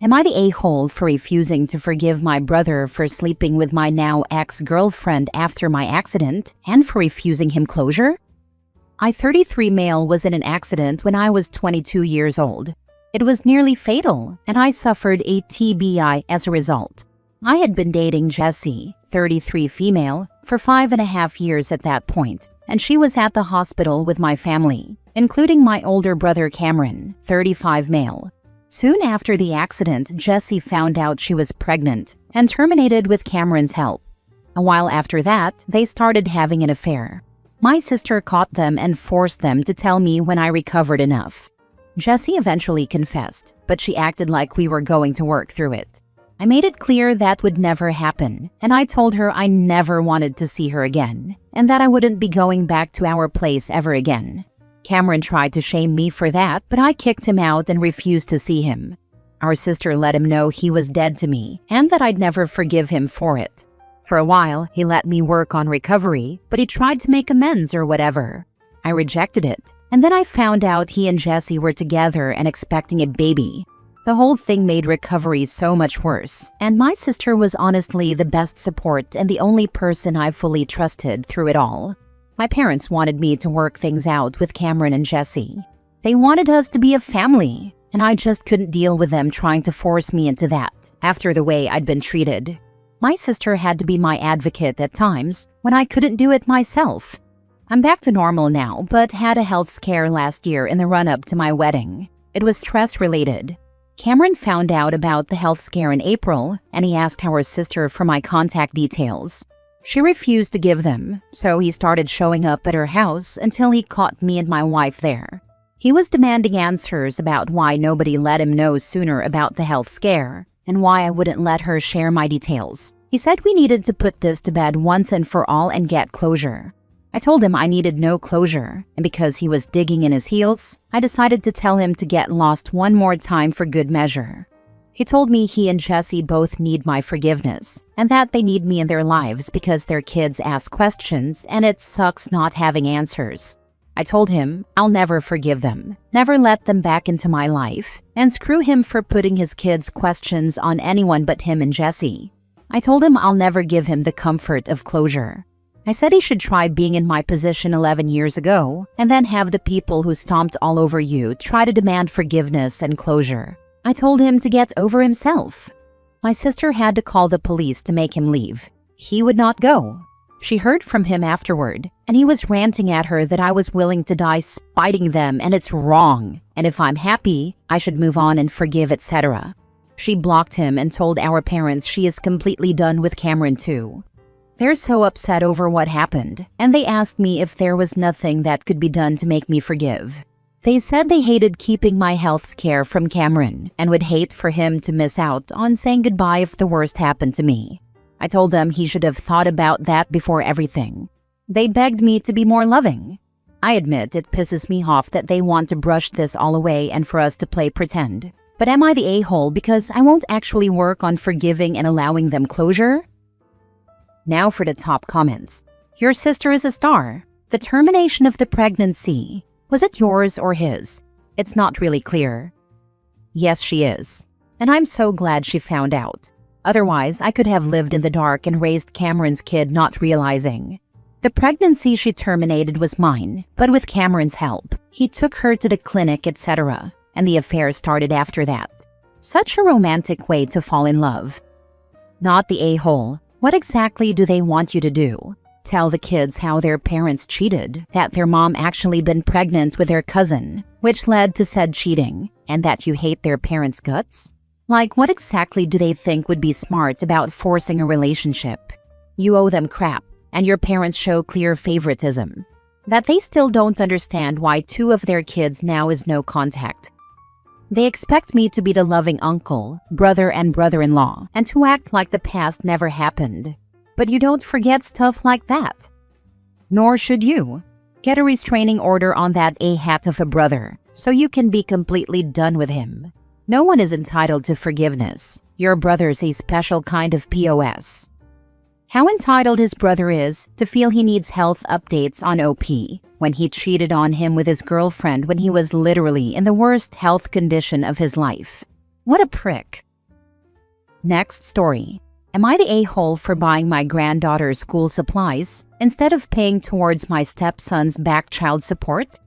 Am I the a-hole for refusing to forgive my brother for sleeping with my now ex-girlfriend after my accident and for refusing him closure? I, 33 male, was in an accident when I was 22 years old. It was nearly fatal, and I suffered a TBI as a result. I had been dating Jessie, 33 female, for 5.5 years at that point, and she was at the hospital with my family, including my older brother Cameron, 35 male. Soon after the accident, Jessie found out she was pregnant and terminated with Cameron's help. A while after that, they started having an affair. My sister caught them and forced them to tell me when I recovered enough. Jessie eventually confessed, but she acted like we were going to work through it. I made it clear that would never happen, and I told her I never wanted to see her again, and that I wouldn't be going back to our place ever again. Cameron tried to shame me for that, but I kicked him out and refused to see him. Our sister let him know he was dead to me and that I'd never forgive him for it. For a while, he let me work on recovery, but he tried to make amends or whatever. I rejected it, and then I found out he and Jessie were together and expecting a baby. The whole thing made recovery so much worse, and my sister was honestly the best support and the only person I fully trusted through it all. My parents wanted me to work things out with Cameron and Jessie. They wanted us to be a family, and I just couldn't deal with them trying to force me into that after the way I'd been treated. My sister had to be my advocate at times when I couldn't do it myself. I'm back to normal now, but had a health scare last year in the run-up to my wedding. It was stress-related. Cameron found out about the health scare in April, and he asked our sister for my contact details. She refused to give them, so he started showing up at her house until he caught me and my wife there. He was demanding answers about why nobody let him know sooner about the health scare, and why I wouldn't let her share my details. He said we needed to put this to bed once and for all and get closure. I told him I needed no closure, and because he was digging in his heels, I decided to tell him to get lost one more time for good measure. He told me he and Jessie both need my forgiveness, and that they need me in their lives because their kids ask questions and it sucks not having answers. I told him I'll never forgive them, never let them back into my life, and screw him for putting his kids' questions on anyone but him and Jessie. I told him I'll never give him the comfort of closure. I said he should try being in my position 11 years ago, and then have the people who stomped all over you try to demand forgiveness and closure. I told him to get over himself. My sister had to call the police to make him leave. He would not go. She heard from him afterward, and he was ranting at her that I was willing to die spiting them and it's wrong, and if I'm happy, I should move on and forgive, etc. She blocked him and told our parents she is completely done with Cameron too. They're so upset over what happened, and they asked me if there was nothing that could be done to make me forgive. They said they hated keeping my health scare from Cameron and would hate for him to miss out on saying goodbye if the worst happened to me. I told them he should have thought about that before everything. They begged me to be more loving. I admit it pisses me off that they want to brush this all away and for us to play pretend. But am I the a-hole because I won't actually work on forgiving and allowing them closure? Now for the top comments. Your sister is a star. The termination of the pregnancy. Was it yours or his? It's not really clear. Yes, she is. And I'm so glad she found out. Otherwise, I could have lived in the dark and raised Cameron's kid not realizing. The pregnancy she terminated was mine, but with Cameron's help. He took her to the clinic, etc. And the affair started after that. Such a romantic way to fall in love. Not the a-hole. What exactly do they want you to do? Tell the kids how their parents cheated, that their mom actually been pregnant with their cousin, which led to said cheating, and that you hate their parents' guts? Like, what exactly do they think would be smart about forcing a relationship? You owe them crap, and your parents show clear favoritism. That they still don't understand why 2 of their kids now is no contact. They expect me to be the loving uncle, brother, and brother-in-law, and to act like the past never happened. But you don't forget stuff like that. Nor should you. Get a restraining order on that a-hat of a brother, so you can be completely done with him. No one is entitled to forgiveness. Your brother's a special kind of POS. How entitled his brother is to feel he needs health updates on OP when he cheated on him with his girlfriend when he was literally in the worst health condition of his life. What a prick. Next story. Am I the a-hole for buying my granddaughter's school supplies instead of paying towards my stepson's back child support?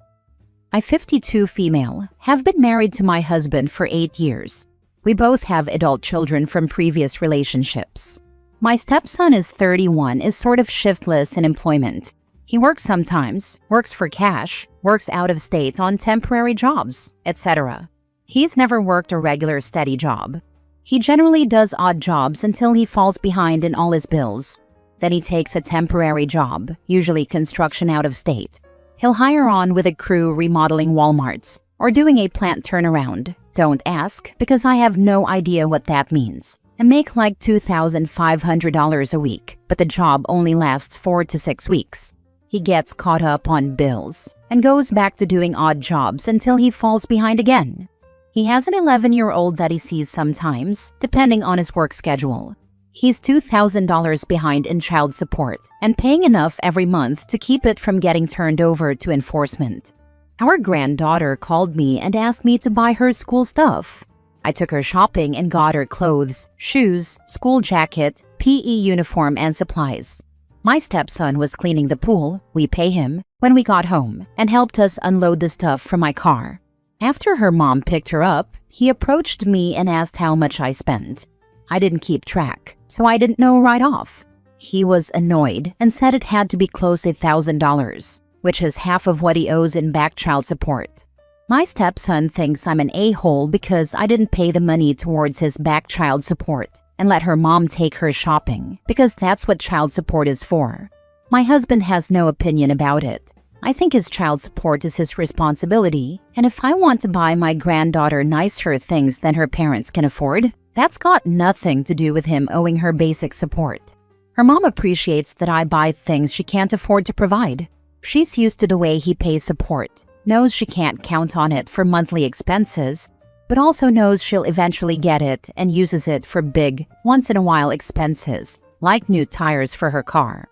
I, 52 female, have been married to my husband for 8 years. We both have adult children from previous relationships. My stepson is 31, is sort of shiftless in employment. He works sometimes, works for cash, works out of state on temporary jobs, etc. He's never worked a regular steady job. He generally does odd jobs until he falls behind in all his bills. Then he takes a temporary job, usually construction out of state. He'll hire on with a crew remodeling Walmarts or doing a plant turnaround. Don't ask, because I have no idea what that means. And make like $2,500 a week, but the job only lasts 4 to 6 weeks. He gets caught up on bills and goes back to doing odd jobs until he falls behind again. He has an 11-year-old that he sees sometimes, depending on his work schedule. He's $2,000 behind in child support and paying enough every month to keep it from getting turned over to enforcement. Our granddaughter called me and asked me to buy her school stuff. I took her shopping and got her clothes, shoes, school jacket, PE uniform, and supplies. My stepson was cleaning the pool, we pay him, when we got home and helped us unload the stuff from my car. After her mom picked her up, he approached me and asked how much I spent. I didn't keep track, so I didn't know right off. He was annoyed and said it had to be close to $1,000, which is half of what he owes in back child support. My stepson thinks I'm an a-hole because I didn't pay the money towards his back child support and let her mom take her shopping, because that's what child support is for. My husband has no opinion about it. I think his child support is his responsibility, and if I want to buy my granddaughter nicer things than her parents can afford, that's got nothing to do with him owing her basic support. Her mom appreciates that I buy things she can't afford to provide. She's used to the way he pays support, knows she can't count on it for monthly expenses, but also knows she'll eventually get it and uses it for big, once-in-a-while expenses, like new tires for her car.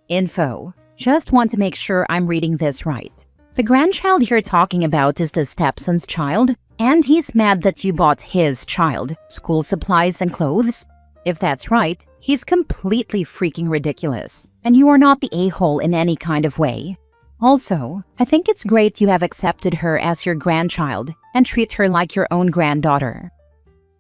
Info. Just want to make sure I'm reading this right. The grandchild you're talking about is the stepson's child, and he's mad that you bought his child school supplies and clothes? If that's right, he's completely freaking ridiculous, and you are not the a-hole in any kind of way. Also, I think it's great you have accepted her as your grandchild and treat her like your own granddaughter.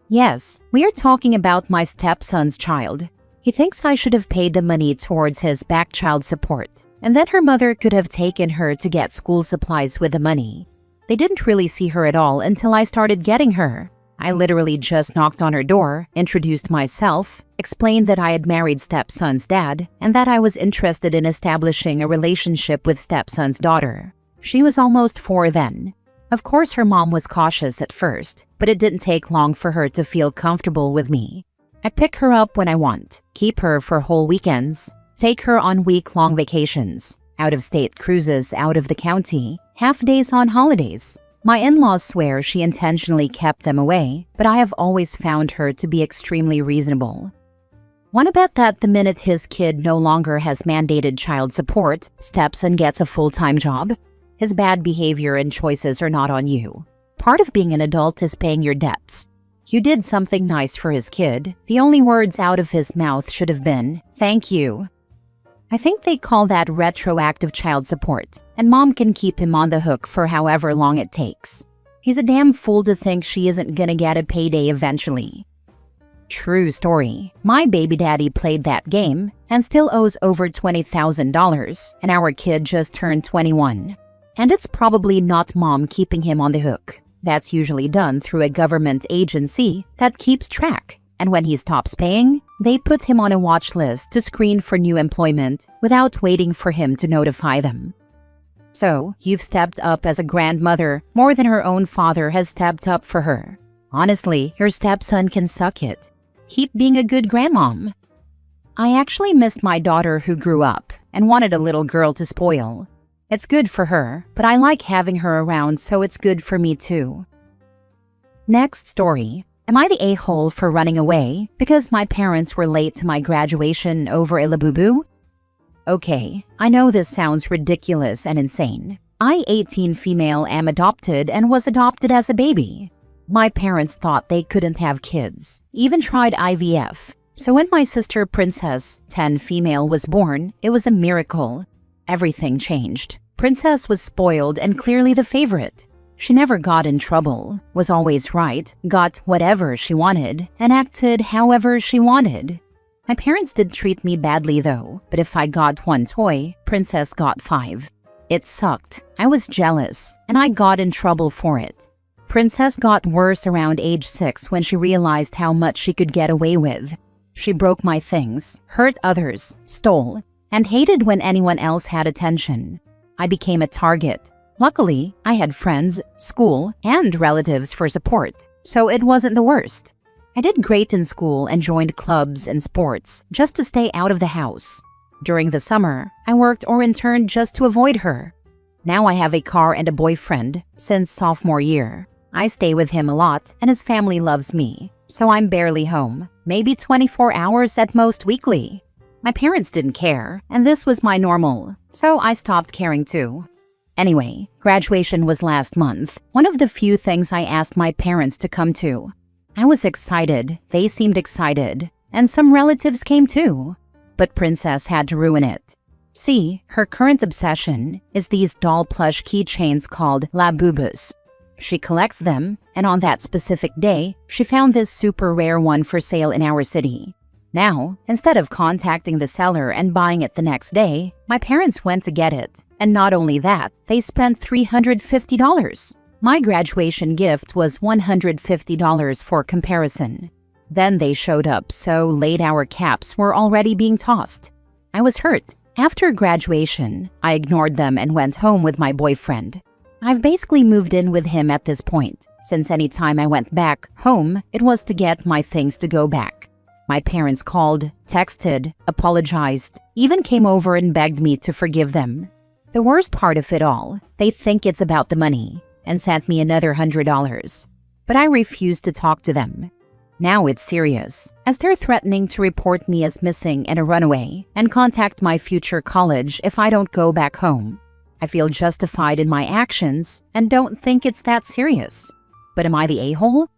Yes, we are talking about my stepson's child. He thinks I should have paid the money towards his back child support, and that her mother could have taken her to get school supplies with the money. They didn't really see her at all until I started getting her. I literally just knocked on her door, introduced myself, explained that I had married stepson's dad, and that I was interested in establishing a relationship with stepson's daughter. She was almost 4 then. Of course, her mom was cautious at first, but it didn't take long for her to feel comfortable with me. I pick her up when I want, keep her for whole weekends, take her on week-long vacations, out-of-state cruises out of the county, half-days on holidays. My in-laws swear she intentionally kept them away, but I have always found her to be extremely reasonable. Wanna bet that the minute his kid no longer has mandated child support, stepson gets a full-time job? His bad behavior and choices are not on you. Part of being an adult is paying your debts. You did something nice for his kid. The only words out of his mouth should have been, "Thank you." I think they call that retroactive child support, and mom can keep him on the hook for however long it takes. He's a damn fool to think she isn't gonna get a payday eventually. True story. My baby daddy played that game and still owes over $20,000, and our kid just turned 21. And it's probably not mom keeping him on the hook. That's usually done through a government agency that keeps track. And when he stops paying, they put him on a watch list to screen for new employment without waiting for him to notify them. So, you've stepped up as a grandmother more than her own father has stepped up for her. Honestly, your stepson can suck it. Keep being a good grandmom. I actually missed my daughter who grew up and wanted a little girl to spoil. It's good for her, but I like having her around, so it's good for me too. Next story. Am I the a-hole for running away because my parents were late to my graduation over a labubu? Okay, I know this sounds ridiculous and insane. I, 18 female, am adopted and was adopted as a baby. My parents thought they couldn't have kids, even tried IVF. So when my sister Princess, 10 female, was born, it was a miracle. Everything changed. Princess was spoiled and clearly the favorite. She never got in trouble, was always right, got whatever she wanted, and acted however she wanted. My parents did treat me badly though, but if I got one toy, Princess got 5. It sucked. I was jealous, and I got in trouble for it. Princess got worse around age 6 when she realized how much she could get away with. She broke my things, hurt others, stole, and hated when anyone else had attention. I became a target. Luckily, I had friends, school, and relatives for support, so it wasn't the worst. I did great in school and joined clubs and sports just to stay out of the house. During the summer, I worked or interned just to avoid her. Now I have a car and a boyfriend since sophomore year. I stay with him a lot and his family loves me, so I'm barely home, maybe 24 hours at most weekly. My parents didn't care, and this was my normal, so I stopped caring too. Anyway, graduation was last month, one of the few things I asked my parents to come to. I was excited, they seemed excited, and some relatives came too. But Princess had to ruin it. See, her current obsession is these doll plush keychains called La Boobas. She collects them, and on that specific day, she found this super rare one for sale in our city. Now, instead of contacting the seller and buying it the next day, my parents went to get it. And not only that, they spent $350. My graduation gift was $150 for comparison. Then they showed up, so late our caps were already being tossed. I was hurt. After graduation, I ignored them and went home with my boyfriend. I've basically moved in with him at this point, since any time I went back home, it was to get my things to go back. My parents called, texted, apologized, even came over and begged me to forgive them. The worst part of it all, they think it's about the money, and sent me another $100. But I refused to talk to them. Now it's serious, as they're threatening to report me as missing and a runaway, and contact my future college if I don't go back home. I feel justified in my actions, and don't think it's that serious. But am I the a-hole?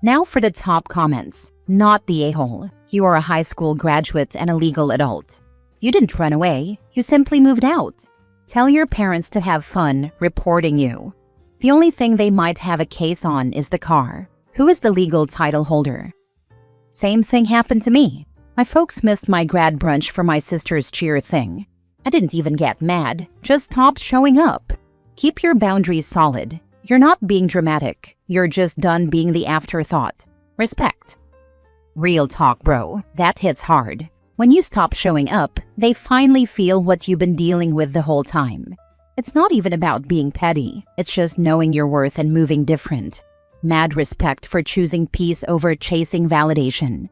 Now for the top comments. Not the a-hole. You are a high school graduate and a legal adult. You didn't run away, you simply moved out. Tell your parents to have fun reporting you. The only thing they might have a case on is the car. Who is the legal title holder? Same thing happened to me. My folks missed my grad brunch for my sister's cheer thing. I didn't even get mad, just stopped showing up. Keep your boundaries solid. You're not being dramatic. You're just done being the afterthought. Respect. Real talk, bro. That hits hard. When you stop showing up, they finally feel what you've been dealing with the whole time. It's not even about being petty. It's just knowing your worth and moving different. Mad respect for choosing peace over chasing validation.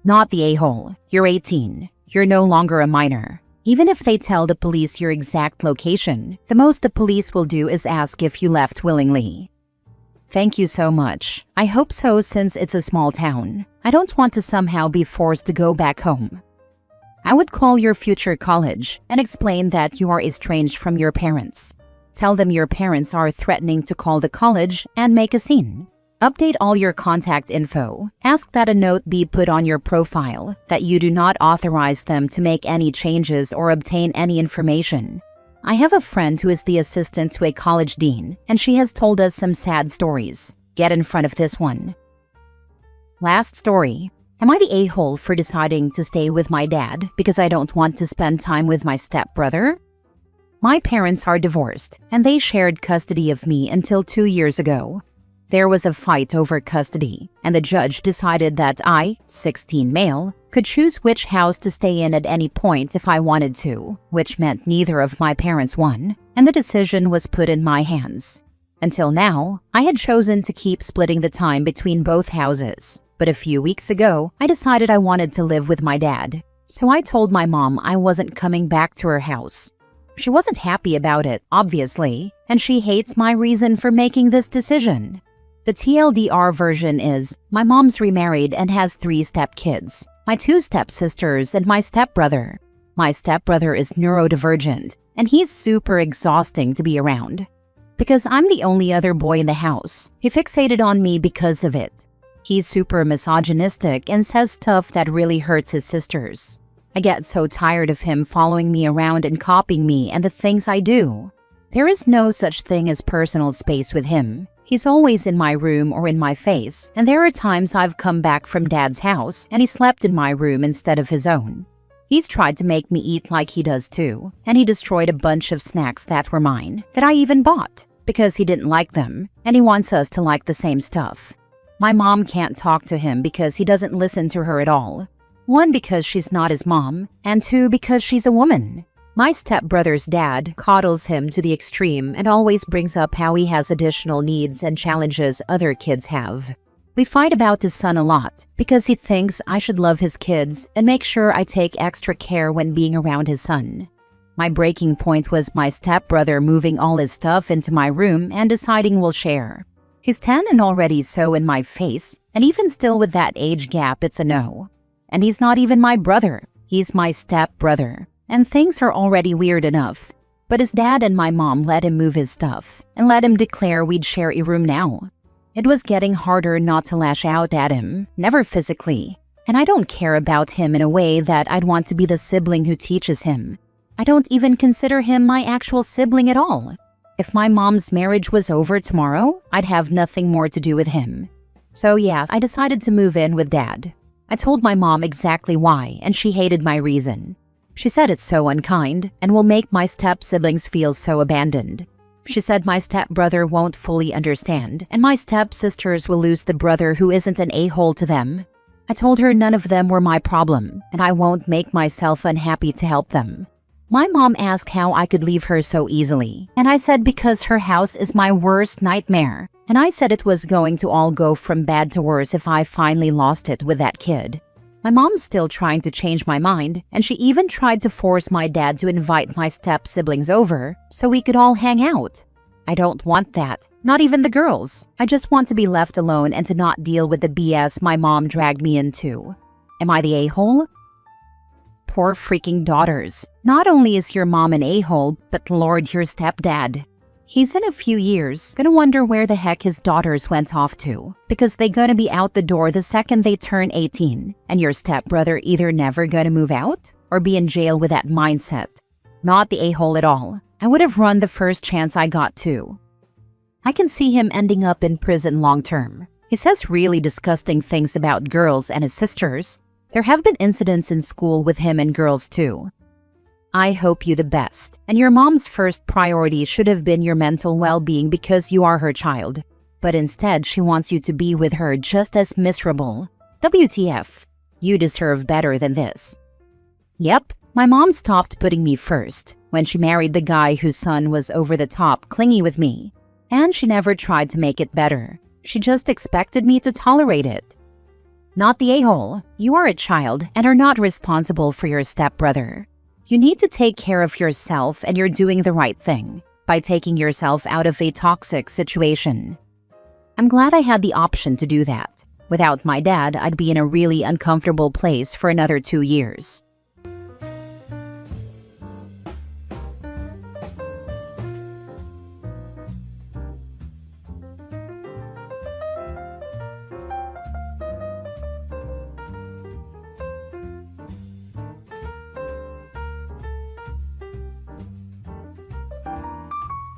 Not the a-hole. You're 18. You're no longer a minor. Even if they tell the police your exact location, the most the police will do is ask if you left willingly. Thank you so much. I hope so since it's a small town. I don't want to somehow be forced to go back home. I would call your future college and explain that you are estranged from your parents. Tell them your parents are threatening to call the college and make a scene. Update all your contact info. Ask that a note be put on your profile that you do not authorize them to make any changes or obtain any information. I have a friend who is the assistant to a college dean, and she has told us some sad stories. Get in front of this one. Last story. Am I the a-hole for deciding to stay with my dad because I don't want to spend time with my stepbrother? My parents are divorced, and they shared custody of me until 2 years ago. There was a fight over custody, and the judge decided that I, 16 male, could choose which house to stay in at any point if I wanted to, which meant neither of my parents won, and the decision was put in my hands. Until now, I had chosen to keep splitting the time between both houses, but a few weeks ago, I decided I wanted to live with my dad. So I told my mom I wasn't coming back to her house. She wasn't happy about it, obviously, and she hates my reason for making this decision. The TLDR version is, my mom's remarried and has 3 stepkids, my 2 stepsisters and my stepbrother. My stepbrother is neurodivergent, and he's super exhausting to be around. Because I'm the only other boy in the house. He fixated on me because of it. He's super misogynistic and says stuff that really hurts his sisters. I get so tired of him following me around and copying me and the things I do. There is no such thing as personal space with him. He's always in my room or in my face, and there are times I've come back from Dad's house and he slept in my room instead of his own. He's tried to make me eat like he does too, and he destroyed a bunch of snacks that were mine, that I even bought, because he didn't like them, and he wants us to like the same stuff. My mom can't talk to him because he doesn't listen to her at all. 1, because she's not his mom, and 2, because she's a woman. My stepbrother's dad coddles him to the extreme and always brings up how he has additional needs and challenges other kids have. We fight about his son a lot because he thinks I should love his kids and make sure I take extra care when being around his son. My breaking point was my stepbrother moving all his stuff into my room and deciding we'll share. He's 10 and already so in my face, and even still with that age gap, it's a no. And he's not even my brother, he's my stepbrother, and things are already weird enough. But his dad and my mom let him move his stuff and let him declare we'd share a room now. It was getting harder not to lash out at him, never physically. And I don't care about him in a way that I'd want to be the sibling who teaches him. I don't even consider him my actual sibling at all. If my mom's marriage was over tomorrow, I'd have nothing more to do with him. So yeah, I decided to move in with Dad. I told my mom exactly why, and she hated my reason. She said it's so unkind and will make my step-siblings feel so abandoned. She said my stepbrother won't fully understand, and my stepsisters will lose the brother who isn't an a-hole to them. I told her none of them were my problem, and I won't make myself unhappy to help them. My mom asked how I could leave her so easily, and I said because her house is my worst nightmare. And I said it was going to all go from bad to worse if I finally lost it with that kid. My mom's still trying to change my mind, and she even tried to force my dad to invite my step-siblings over so we could all hang out. I don't want that, not even the girls. I just want to be left alone and to not deal with the BS my mom dragged me into. Am I the a-hole? Poor freaking daughters. Not only is your mom an a-hole, but Lord, your stepdad. He's in a few years gonna wonder where the heck his daughters went off to, because they gonna be out the door the second they turn 18, and your stepbrother either never gonna move out or be in jail with that mindset. Not the a-hole at all. I would have run the first chance I got to. I can see him ending up in prison long term. He says really disgusting things about girls and his sisters. There have been incidents in school with him and girls too. I hope you the best, and your mom's first priority should have been your mental well-being because you are her child. But instead, she wants you to be with her just as miserable. WTF. You deserve better than this. Yep, my mom stopped putting me first when she married the guy whose son was over the top clingy with me. And she never tried to make it better. She just expected me to tolerate it. Not the a-hole. You are a child and are not responsible for your stepbrother. You need to take care of yourself, and you're doing the right thing by taking yourself out of a toxic situation. I'm glad I had the option to do that. Without my dad, I'd be in a really uncomfortable place for another 2 years.